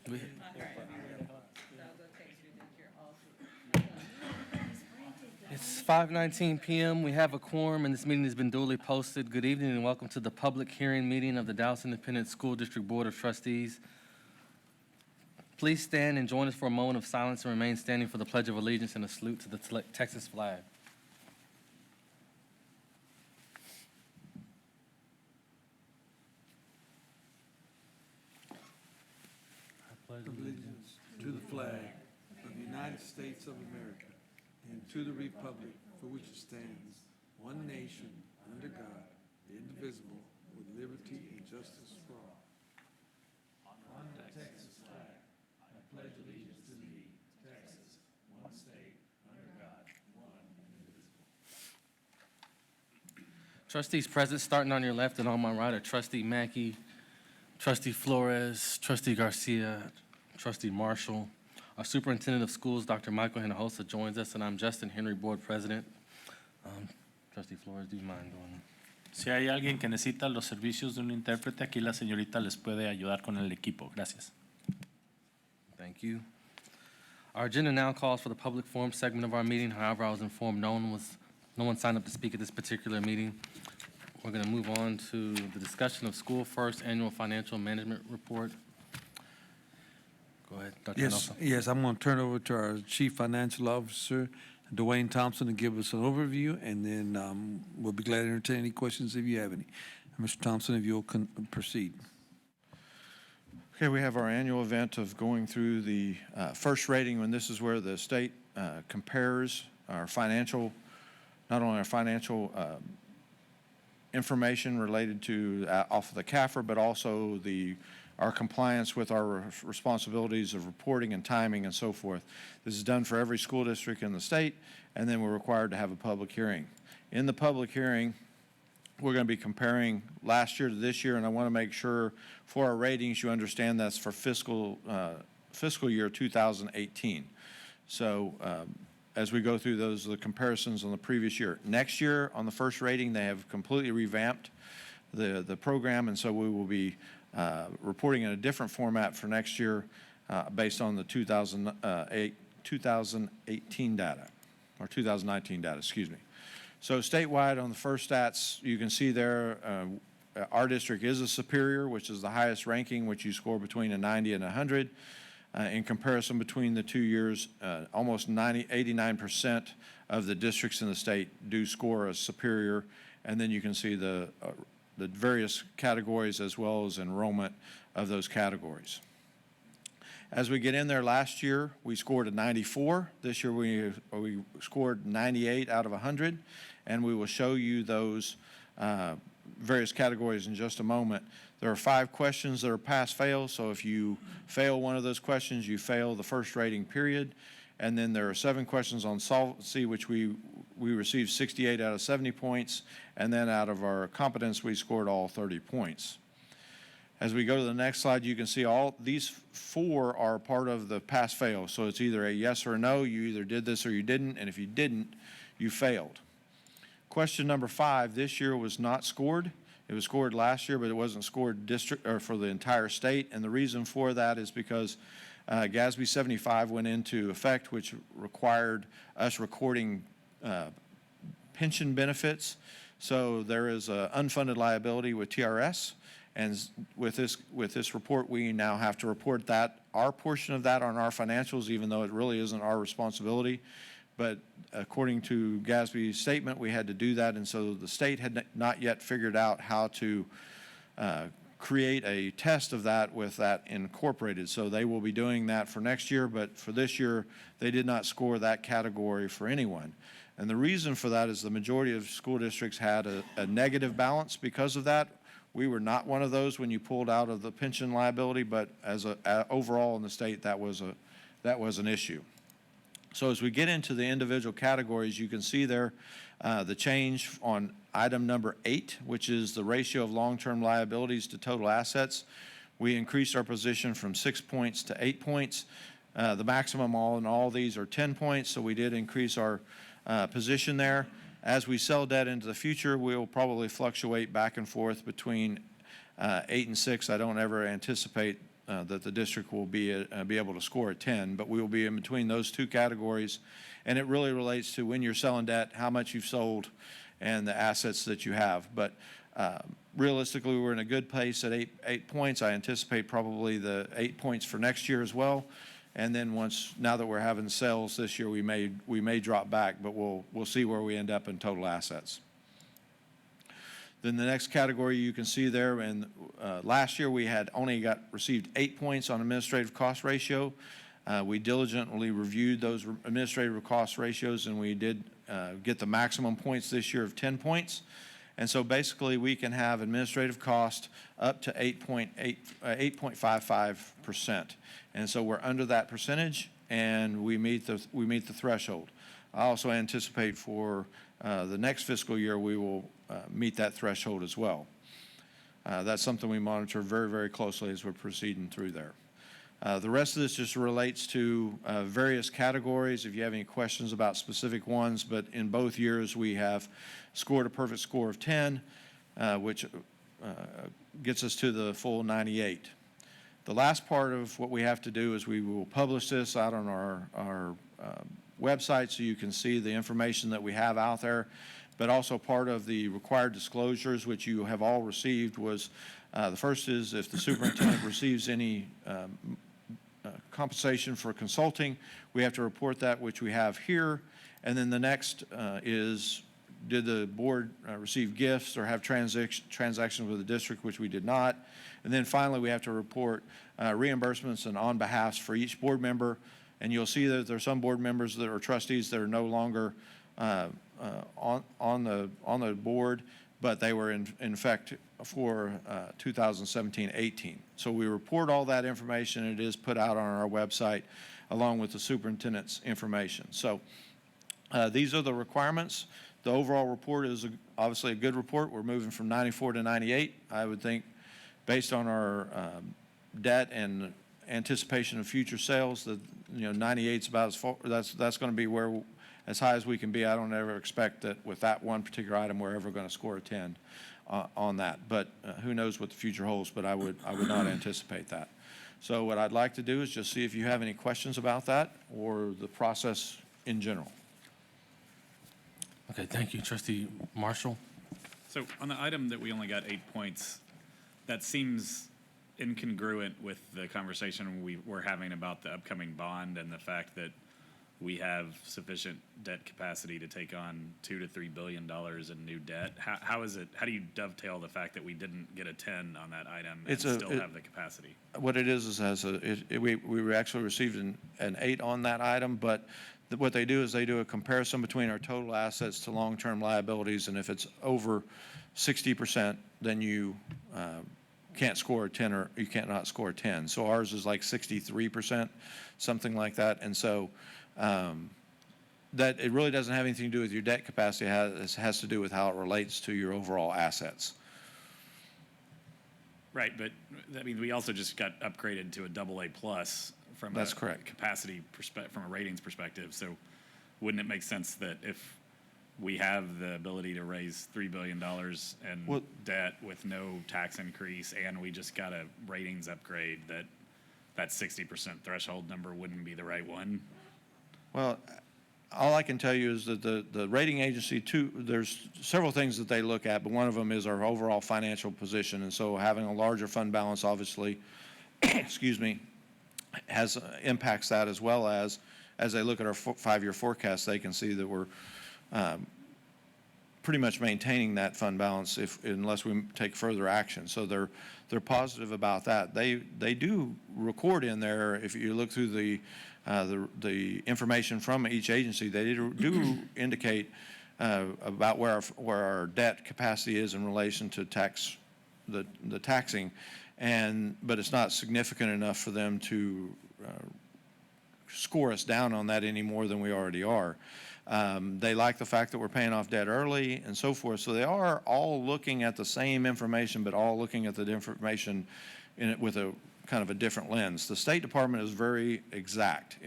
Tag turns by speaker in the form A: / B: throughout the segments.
A: We- It's 5:19 p.m. We have a quorum, and this meeting has been duly posted. Good evening, and welcome to the public hearing meeting of the Dallas Independent School District Board of Trustees. Please stand and join us for a moment of silence and remain standing for the Pledge of Allegiance and a salute to the Texas flag.
B: Allegiance to the flag of the United States of America and to the republic for which it stands, one nation, under God, indivisible, with liberty and justice for all. On the Texas flag, I pledge allegiance to thee, Texas, one state, under God, one indivisible.
A: Trustees present, starting on your left and on my right, are Trustee Mackey, Trustee Flores, Trustee Garcia, Trustee Marshall. Our Superintendent of Schools, Dr. Michael Hinojosa, joins us, and I'm Justin Henry, Board President. Trustee Flores, do you mind going?
C: Si hay alguien que necesita los servicios de un intérprete, aquí la señorita les puede ayudar con el equipo. Gracias.
A: Thank you. Our agenda now calls for the public forum segment of our meeting. However, I was informed no one signed up to speak at this particular meeting. We're going to move on to the discussion of School First Annual Financial Management Report. Go ahead, Dr.
B: Yes, I'm going to turn over to our Chief Financial Officer, Dwayne Thompson, to give us an overview, and then we'll be glad to entertain any questions if you have any. Mr. Thompson, if you'll proceed.
D: Okay, we have our annual event of going through the first rating, and this is where the state compares our financial, not only our financial information related to off of the CAFR, but also our compliance with our responsibilities of reporting and timing and so forth. This is done for every school district in the state, and then we're required to have a public hearing. In the public hearing, we're going to be comparing last year to this year, and I want to make sure for our ratings you understand that's for fiscal year 2018. So as we go through those, the comparisons on the previous year. Next year, on the first rating, they have completely revamped the program, and so we will be reporting in a different format for next year based on the 2018 data, or 2019 data, excuse me. So statewide on the first stats, you can see there our district is a superior, which is the highest ranking, which you score between a 90 and 100. In comparison between the 2 years, almost 89% of the districts in the state do score a superior, and then you can see the various categories as well as enrollment of those categories. As we get in there, last year we scored a 94. This year we scored 98 out of 100, and we will show you those various categories in just a moment. There are 5 questions that are pass-fail, so if you fail one of those questions, you fail the first rating period. And then there are 7 questions on solvency, which we received 68 out of 70 points, and then out of our competence, we scored all 30 points. As we go to the next slide, you can see all these 4 are part of the pass-fail. So it's either a yes or a no. You either did this or you didn't, and if you didn't, you failed. Question number 5 this year was not scored. It was scored last year, but it wasn't scored district or for the entire state, and the reason for that is because GASB 75 went into effect, which required us recording pension benefits. So there is an unfunded liability with TRS, and with this report, we now have to report that, our portion of that on our financials, even though it really isn't our responsibility. But according to GASB's statement, we had to do that, and so the state had not yet figured out how to create a test of that with that incorporated. So they will be doing that for next year, but for this year, they did not score that category for anyone. And the reason for that is the majority of school districts had a negative balance because of that. We were not one of those when you pulled out of the pension liability, but as overall in the state, that was an issue. So as we get into the individual categories, you can see there the change on item number 8, which is the ratio of long-term liabilities to total assets. We increased our position from 6 points to 8 points. The maximum in all these are 10 points, so we did increase our position there. As we sell debt into the future, we will probably fluctuate back and forth between 8 and 6. I don't ever anticipate that the district will be able to score a 10, but we will be in between those two categories. And it really relates to when you're selling debt, how much you've sold, and the assets that you have. But realistically, we're in a good place at 8 points. I anticipate probably the 8 points for next year as well. And then now that we're having sales this year, we may drop back, but we'll see where we end up in total assets. Then the next category you can see there, and last year we had only received 8 points on administrative cost ratio. We diligently reviewed those administrative cost ratios, and we did get the maximum points this year of 10 points. And so basically we can have administrative cost up to 8.55%. And so we're under that percentage, and we meet the threshold. I also anticipate for the next fiscal year we will meet that threshold as well. That's something we monitor very, very closely as we're proceeding through there. The rest of this just relates to various categories, if you have any questions about specific ones, but in both years we have scored a perfect score of 10, which gets us to the full 98. The last part of what we have to do is we will publish this out on our website so you can see the information that we have out there, but also part of the required disclosures, which you have all received, was the first is if the superintendent receives any compensation for consulting, we have to report that, which we have here. And then the next is, did the board receive gifts or have transactions with the district, which we did not. And then finally, we have to report reimbursements and on behalfs for each board member. And you'll see that there are some board members that are trustees that are no longer on the board, but they were in effect for 2017-18. So we report all that information, and it is put out on our website along with the superintendent's information. So these are the requirements. The overall report is obviously a good report. We're moving from 94 to 98. I would think based on our debt and anticipation of future sales that 98 is about as far, that's going to be where as high as we can be. I don't ever expect that with that one particular item we're ever going to score a 10 on that. But who knows what the future holds, but I would not anticipate that. So what I'd like to do is just see if you have any questions about that or the process in general.
A: Okay, thank you. Trustee Marshall?
E: So on the item that we only got 8 points, that seems incongruent with the conversation we were having about the upcoming bond and the fact that we have sufficient debt capacity to take on $2 to $3 billion in new debt. How do you dovetail the fact that we didn't get a 10 on that item and still have the capacity?
D: What it is we actually received an 8 on that item, but what they do is they do a comparison between our total assets to long-term liabilities, and if it's over 60%, then you can't score a 10 or you can't not score a 10. So ours is like 63%, something like that. And so that it really doesn't have anything to do with your debt capacity. It has to do with how it relates to your overall assets.
E: Right, but I mean, we also just got upgraded to a AA plus from
D: That's
E: a
D: correct.
E: capacity from a ratings perspective. So wouldn't it make sense that if we have the ability to raise $3 billion in debt with no tax increase and we just got a ratings upgrade, that 60% threshold number wouldn't be the right one?
D: Well, all I can tell you is that the rating agency, there's several things that they look at, but one of them is our overall financial position. And so having a larger fund balance, obviously, excuse me, impacts that, as well as they look at our 5-year forecast, they can see that we're pretty much maintaining that fund balance unless we take further action. So they're positive about that. They do record in there, if you look through the information from each agency, they do indicate about where our debt capacity is in relation to the taxing, but it's not significant enough for them to score us down on that any more than we already are. They like the fact that we're paying off debt early and so forth. So they are all looking at the same information, but all looking at the information in it with a kind of a different lens. The State Department is very exact.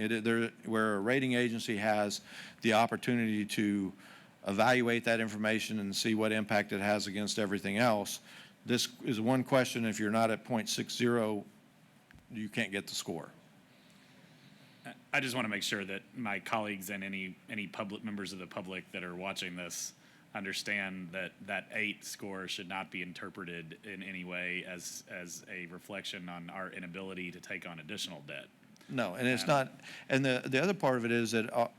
D: Where a rating agency has the opportunity to evaluate that information and see what impact it has against everything else. This is one question. If you're not at 0.60 you can't get the score.
E: I just want to make sure that my colleagues and any public members of the public that are watching this understand that that 8 score should not be interpreted in any way as a reflection on our inability to take on additional debt.
D: No, and it's not, and the other part of it is that,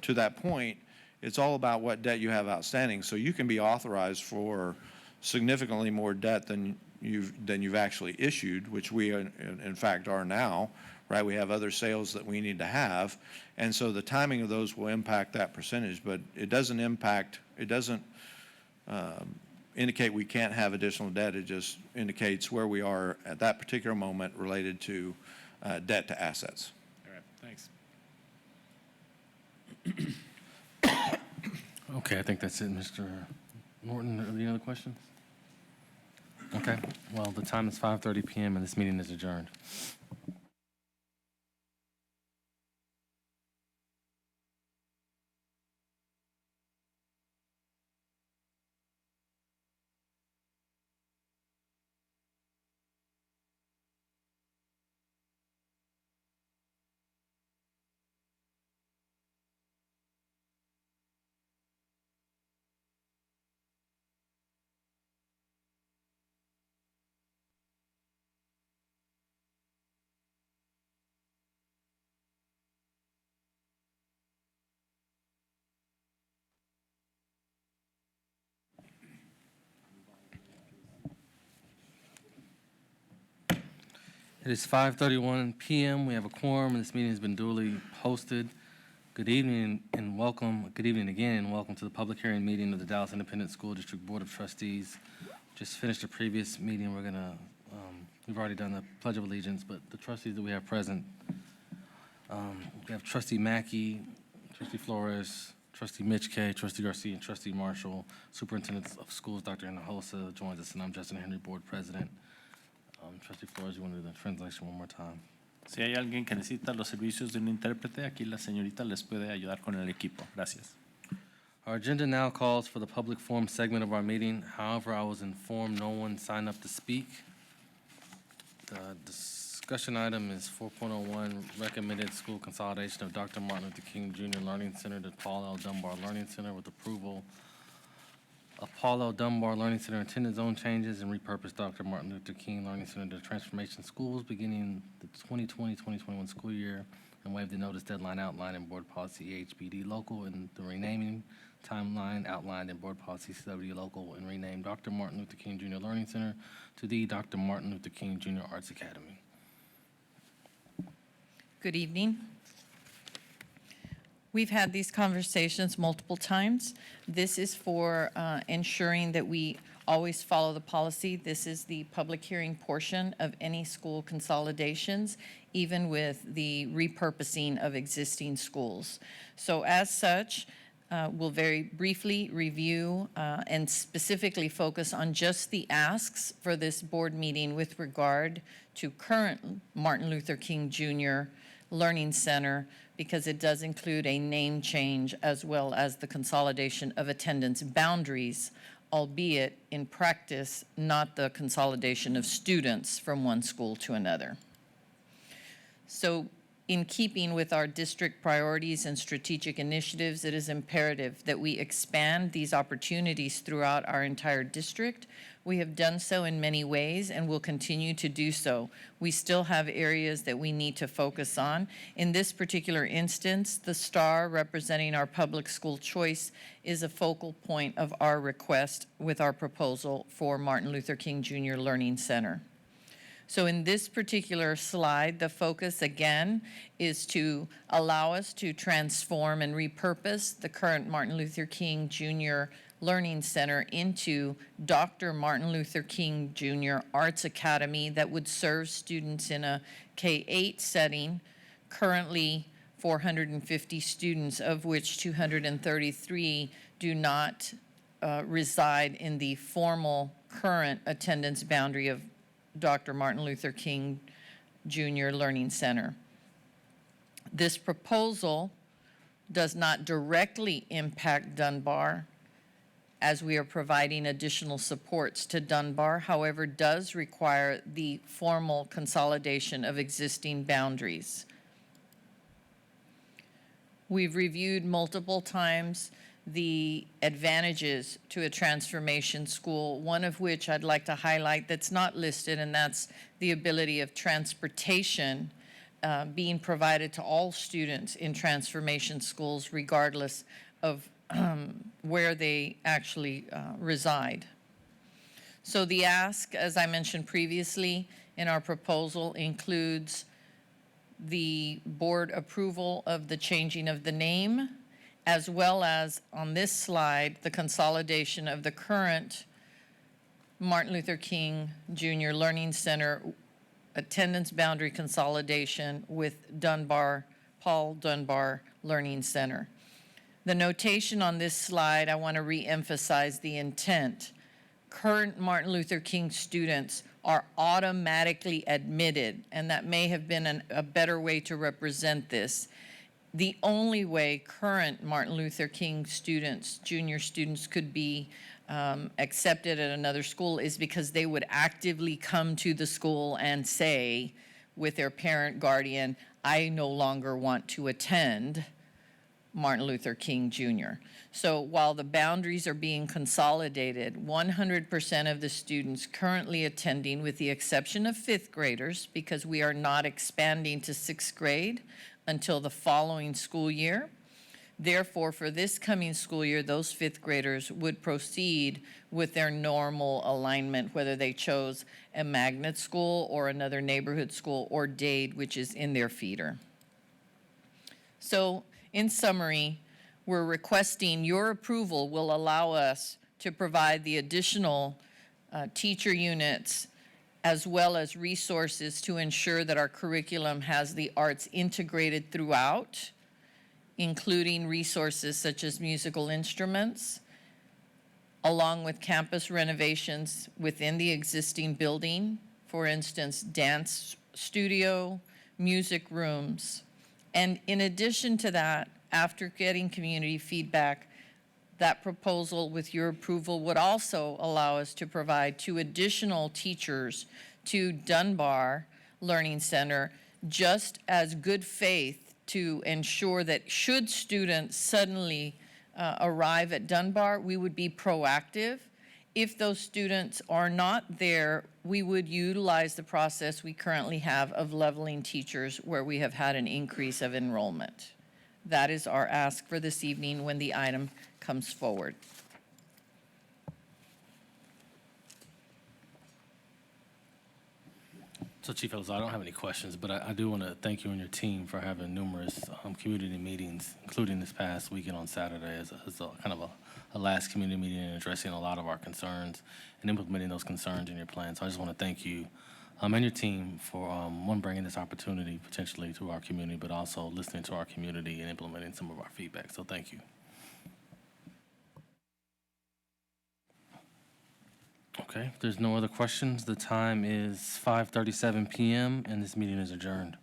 D: to that point, it's all about what debt you have outstanding. So you can be authorized for significantly more debt than you've actually issued, which we in fact are now, right? We have other sales that we need to have, and so the timing of those will impact that percentage, but it doesn't indicate we can't have additional debt. It just indicates where we are at that particular moment related to debt to assets.
E: All right, thanks.
A: Okay, I think that's it, Mr. Norton. Are there any other questions? Okay, well, the time is 5:30 PM and this meeting is adjourned. It is 5:31 PM. We have a quorum, and this meeting has been duly posted. Good evening and welcome, good evening again, and welcome to the public hearing meeting of the Dallas Independent School District Board of Trustees. Just finished the previous meeting. We've already done the Pledge of Allegiance, but the trustees that we have present, we have Trustee Mackey, Trustee Flores, Trustee Mitch K, Trustee Garcia, and Trustee Marshall. Superintendent of Schools, Dr. Hinojosa, joins us, and I'm Justin Henry, Board President. Trustee Flores, you want to do the translation one more time?
C: Si hay alguien que necesita los servicios de un intérprete, aquí la señorita les puede ayudar con el equipo. Gracias.
A: Our agenda now calls for the public forum segment of our meeting. However, I was informed no one signed up to speak. The discussion item is 4.01, recommended school consolidation of Dr. Martin Luther King Jr. Learning Center to Paul L. Dunbar Learning Center with approval of Paul L. Dunbar Learning Center intended zone changes and repurpose Dr. Martin Luther King Learning Center to Transformation Schools beginning the 2020-2021 school year and waive the notice deadline outlined in Board Policy HBD Local and the renaming timeline outlined in Board Policy CW Local and rename Dr. Martin Luther King Jr. Learning Center to the Dr. Martin Luther King Jr. Arts Academy.
F: Good evening. We've had these conversations multiple times. This is for ensuring that we always follow the policy. This is the public hearing portion of any school consolidations, even with the repurposing of existing schools. So as such, we'll very briefly review and specifically focus on just the asks for this board meeting with regard to current Martin Luther King Jr. Learning Center, because it does include a name change as well as the consolidation of attendance boundaries, albeit in practice, not the consolidation of students from one school to another. So in keeping with our district priorities and strategic initiatives, it is imperative that we expand these opportunities throughout our entire district. We have done so in many ways and will continue to do so. We still have areas that we need to focus on. In this particular instance, the star representing our public school choice is a focal point of our request with our proposal for Martin Luther King Jr. Learning Center. So in this particular slide, the focus again is to allow us to transform and repurpose the current Martin Luther King Jr. Learning Center into Dr. Martin Luther King Jr. Arts Academy that would serve students in a K-8 setting, currently 450 students, of which 233 do not reside in the formal current attendance boundary of Dr. Martin Luther King Jr. Learning Center. This proposal does not directly impact Dunbar. as we are providing additional supports to Dunbar, however, does require the formal consolidation of existing boundaries. We've reviewed multiple times the advantages to a transformation school, one of which I'd like to highlight that's not listed, and that's the ability of transportation being provided to all students in transformation schools, regardless of where they actually reside. So the ask, as I mentioned previously, in our proposal includes the board approval of the changing of the name, as well as, on this slide, the consolidation of the current Martin Luther King Jr. Learning Center attendance boundary consolidation with Paul Dunbar Learning Center. The notation on this slide, I want to reemphasize the intent. Current Martin Luther King students are automatically admitted, and that may have been a better way to represent this. The only way current Martin Luther King students, junior students, could be accepted at another school is because they would actively come to the school and say with their parent guardian, I no longer want to attend Martin Luther King Jr. So while the boundaries are being consolidated, 100% of the students currently attending, with the exception of fifth graders, because we are not expanding to sixth grade until the following school year. Therefore, for this coming school year, those fifth graders would proceed with their normal alignment, whether they chose a magnet school or another neighborhood school or Dade, which is in their feeder. So, in summary, we're requesting your approval will allow us to provide the additional teacher units as well as resources to ensure that our curriculum has the arts integrated throughout, including resources such as musical instruments, along with campus renovations within the existing building, for instance, dance studio, music rooms. And in addition to that, after getting community feedback, that proposal with your approval would also allow us to provide 2 additional teachers to Dunbar Learning Center, just as good faith to ensure that should students suddenly arrive at Dunbar, we would be proactive. If those students are not there, we would utilize the process we currently have of leveling teachers where we have had an increase of enrollment. That is our ask for this evening when the item comes forward.
A: So Chief Ellis, I don't have any questions, but I do want to thank you and your team for having numerous community meetings, including this past weekend on Saturday as a kind of a last community meeting and addressing a lot of our concerns and implementing those concerns in your plan. So I just want to thank you and your team for, one, bringing this opportunity potentially to our community, but also listening to our community and implementing some of our feedback. So thank you. Okay, if there's no other questions, the time is 5:37 p.m. and this meeting is adjourned.